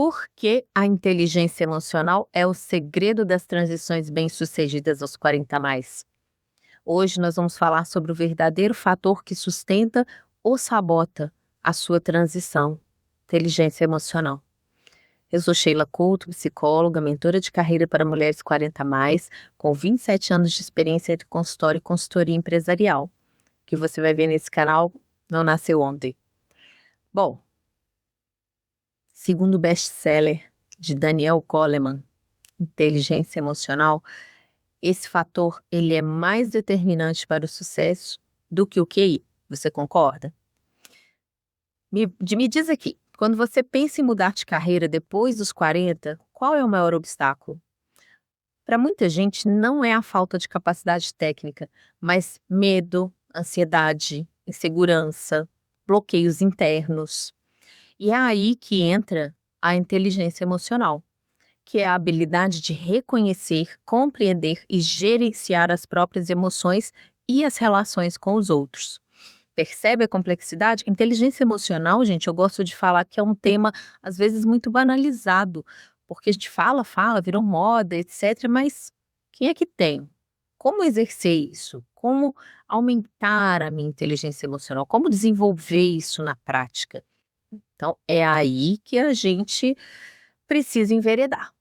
Por que a inteligência emocional é o segredo das transições bem-sucedidas aos 40 mais? Hoje nós vamos falar sobre o verdadeiro fator que sustenta ou sabota a sua transição, inteligência emocional. Eu sou Sheila Couto, psicóloga, mentora de carreira para mulheres 40 mais, com 27 anos de experiência entre consultório e consultoria empresarial. O que você vai ver nesse canal não nasceu ontem. Bom, segundo o best-seller de Daniel Goleman, Inteligência Emocional, esse fator ele é mais determinante para o sucesso do que o QI. Você concorda? Me diz aqui, quando você pensa em mudar de carreira depois dos 40, qual é o maior obstáculo? Para muita gente não é a falta de capacidade técnica, mas medo, ansiedade, insegurança, bloqueios internos. E é aí que entra a inteligência emocional, que é a habilidade de reconhecer, compreender e gerenciar as próprias emoções e as relações com os outros. Percebe a complexidade? Inteligência emocional, gente, eu gosto de falar que é um tema, às vezes, muito banalizado, porque a gente fala, virou moda, etc., mas quem é que tem? Como exercer isso? Como aumentar a minha inteligência emocional? Como desenvolver isso na prática? Então, é aí que a gente precisa enveredar.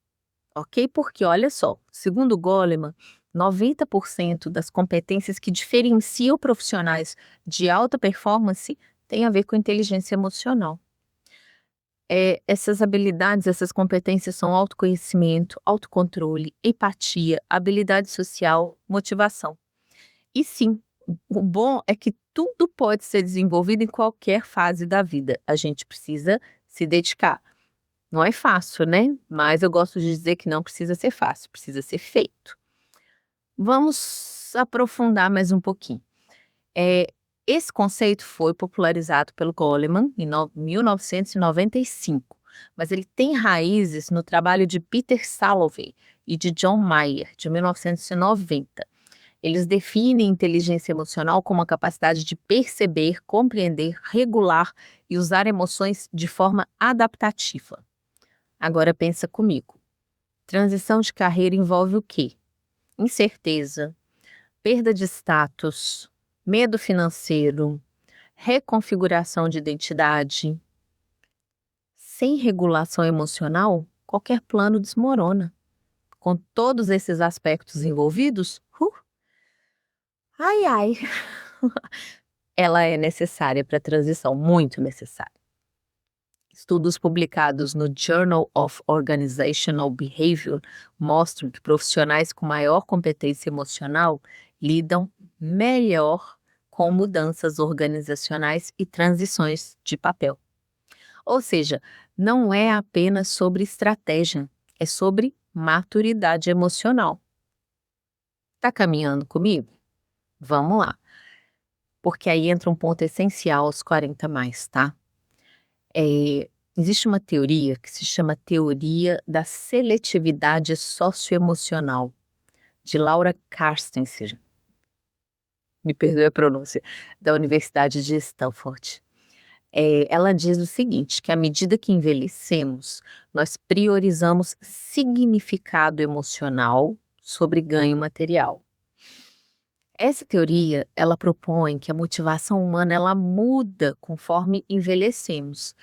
Ok? Porque olha só, segundo Goleman, 90% das competências que diferenciam profissionais de alta performance têm a ver com inteligência emocional. Essas habilidades, essas competências são autoconhecimento, autocontrole, empatia, habilidade social, motivação. E sim, o bom é que tudo pode ser desenvolvido em qualquer fase da vida. A gente precisa se dedicar. Não é fácil, né? Mas eu gosto de dizer que não precisa ser fácil, precisa ser feito. Vamos aprofundar mais um pouquinho. Esse conceito foi popularizado pelo Goleman em 1995, mas ele tem raízes no trabalho de Peter Salovey e de John Mayer, de 1990. Eles definem inteligência emocional como a capacidade de perceber, compreender, regular e usar emoções de forma adaptativa. Agora pensa comigo. Transição de carreira envolve o quê? Incerteza, perda de status, medo financeiro, reconfiguração de identidade. Sem regulação emocional, qualquer plano desmorona. Com todos esses aspectos envolvidos, ai ai, ela é necessária para a transição, muito necessária. Estudos publicados no Journal of Organizational Behavior mostram que profissionais com maior competência emocional lidam melhor com mudanças organizacionais e transições de papel. Ou seja, não é apenas sobre estratégia, é sobre maturidade emocional. Tá caminhando comigo? Vamos lá. Porque aí entra um ponto essencial aos 40 mais, tá? Existe uma teoria que se chama teoria da seletividade socioemocional, de Laura Carstensen, me perdoe a pronúncia, da Universidade de Stanford. Ela diz o seguinte, que à medida que envelhecemos, nós priorizamos significado emocional sobre ganho material. Essa teoria, ela propõe que a motivação humana, ela muda conforme envelhecemos.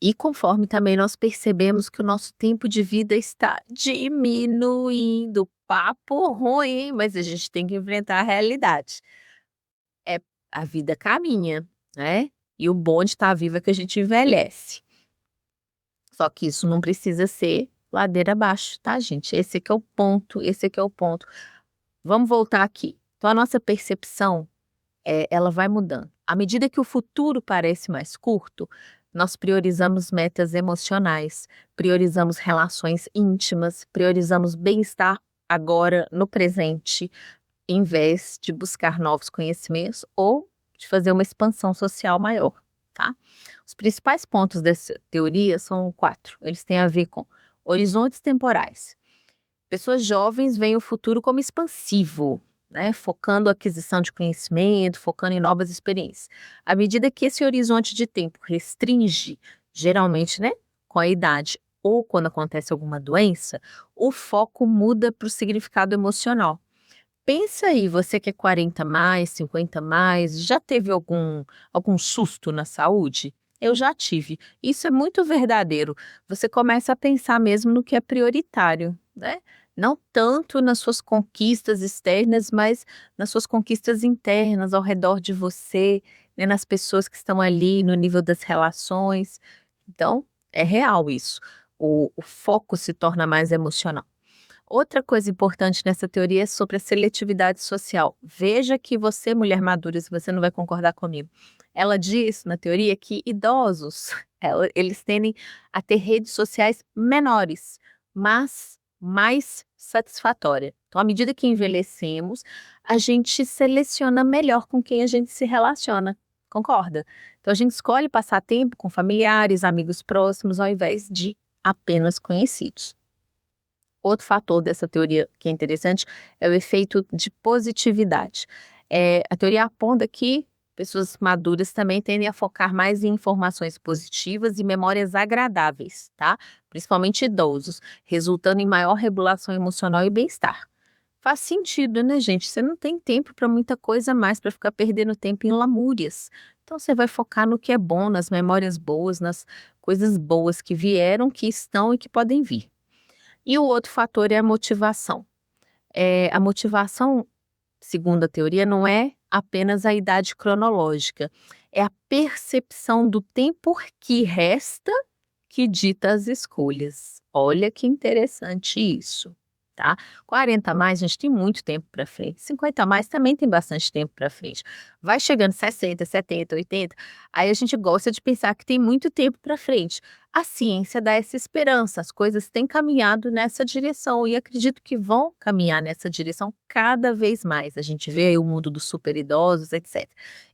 E conforme também nós percebemos que o nosso tempo de vida está diminuindo. Papo ruim, mas a gente tem que enfrentar a realidade. A vida caminha, né? E o bom de estar vivo é que a gente envelhece. Só que isso não precisa ser ladeira abaixo, tá, gente? Esse aqui é o ponto, esse aqui é o ponto. Vamos voltar aqui. Então, a nossa percepção, ela vai mudando. À medida que o futuro parece mais curto, nós priorizamos metas emocionais, priorizamos relações íntimas, priorizamos bem-estar agora, no presente, em vez de buscar novos conhecimentos ou de fazer uma expansão social maior, tá? Os principais pontos dessa teoria são 4. Eles têm a ver com horizontes temporais. Pessoas jovens veem o futuro como expansivo, né? Focando a aquisição de conhecimento, focando em novas experiências. À medida que esse horizonte de tempo restringe, geralmente, né, com a idade ou quando acontece alguma doença, o foco muda para o significado emocional. Pensa aí, você que é 40 mais, 50 mais, já teve algum susto na saúde? Eu já tive. Isso é muito verdadeiro. Você começa a pensar mesmo no que é prioritário, né? Não tanto nas suas conquistas externas, mas nas suas conquistas internas, ao redor de você, né, nas pessoas que estão ali, no nível das relações. Então, é real isso. O foco se torna mais emocional. Outra coisa importante nessa teoria é sobre a seletividade social. Veja que você, mulher madura, se você não vai concordar comigo, ela diz na teoria que idosos, eles tendem a ter redes sociais menores, mas mais satisfatórias. Então, à medida que envelhecemos, a gente seleciona melhor com quem a gente se relaciona. Concorda? Então, a gente escolhe passar tempo com familiares, amigos próximos, ao invés de apenas conhecidos. Outro fator dessa teoria que é interessante é o efeito de positividade. A teoria aponta que pessoas maduras também tendem a focar mais em informações positivas e memórias agradáveis, tá? Principalmente idosos, resultando em maior regulação emocional e bem-estar. Faz sentido, né, gente? Você não tem tempo para muita coisa mais, para ficar perdendo tempo em lamúrias. Então você vai focar no que é bom, nas memórias boas, nas coisas boas que vieram, que estão e que podem vir. E o outro fator é a motivação. A motivação, segundo a teoria, não é apenas a idade cronológica, é a percepção do tempo que resta que dita as escolhas. Olha que interessante isso, tá? 40 a mais, a gente tem muito tempo para frente. 50 a mais também tem bastante tempo para frente. Vai chegando 60, 70, 80, aí a gente gosta de pensar que tem muito tempo para frente. A ciência dá essa esperança, as coisas têm caminhado nessa direção e acredito que vão caminhar nessa direção cada vez mais. A gente vê aí o mundo dos superidosos, etc.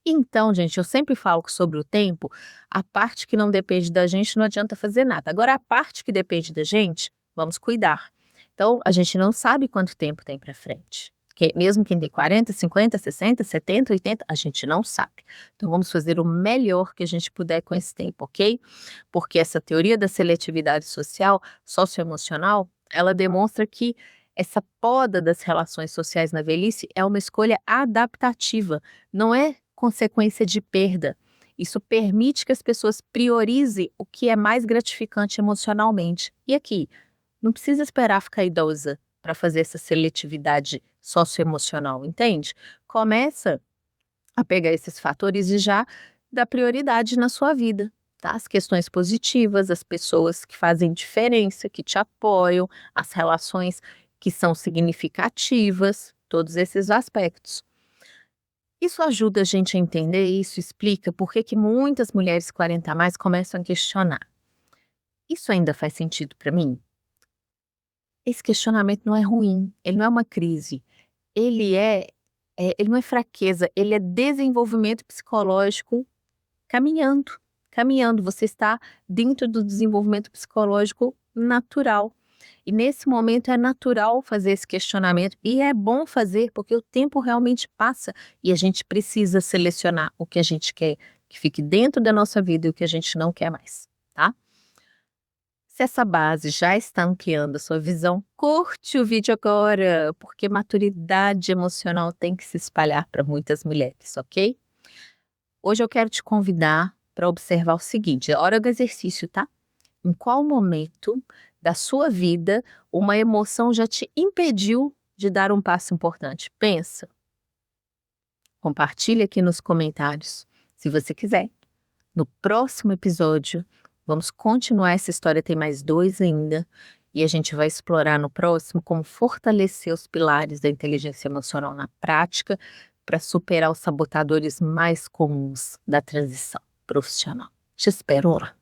Então, gente, eu sempre falo que sobre o tempo, a parte que não depende da gente não adianta fazer nada. Agora, a parte que depende da gente, vamos cuidar. Então, a gente não sabe quanto tempo tem para frente. Porque mesmo quem tem 40, 50, 60, 70, 80, a gente não sabe. Então, vamos fazer o melhor que a gente puder com esse tempo, ok? Porque essa teoria da seletividade social, socioemocional, ela demonstra que essa poda das relações sociais na velhice é uma escolha adaptativa, não é consequência de perda. Isso permite que as pessoas priorizem o que é mais gratificante emocionalmente. E aqui, não precisa esperar ficar idosa para fazer essa seletividade socioemocional, entende? Começa a pegar esses fatores e já dá prioridade na sua vida, tá? As questões positivas, as pessoas que fazem diferença, que te apoiam, as relações que são significativas, todos esses aspectos. Isso ajuda a gente a entender, isso explica por que muitas mulheres 40 a mais começam a questionar. Isso ainda faz sentido para mim? Esse questionamento não é ruim, ele não é uma crise, ele ele não é fraqueza, ele é desenvolvimento psicológico caminhando, caminhando. Você está dentro do desenvolvimento psicológico natural. E nesse momento é natural fazer esse questionamento e é bom fazer porque o tempo realmente passa e a gente precisa selecionar o que a gente quer que fique dentro da nossa vida e o que a gente não quer mais, tá? Se essa base já está ampliando a sua visão, curte o vídeo agora, porque maturidade emocional tem que se espalhar para muitas mulheres, ok? Hoje eu quero te convidar para observar o seguinte, é hora do exercício, tá? Em qual momento da sua vida uma emoção já te impediu de dar um passo importante? Pensa. Compartilhe aqui nos comentários, se você quiser. No próximo episódio, vamos continuar essa história, tem mais 2 ainda, e a gente vai explorar no próximo como fortalecer os pilares da inteligência emocional na prática para superar os sabotadores mais comuns da transição profissional. Te espero lá.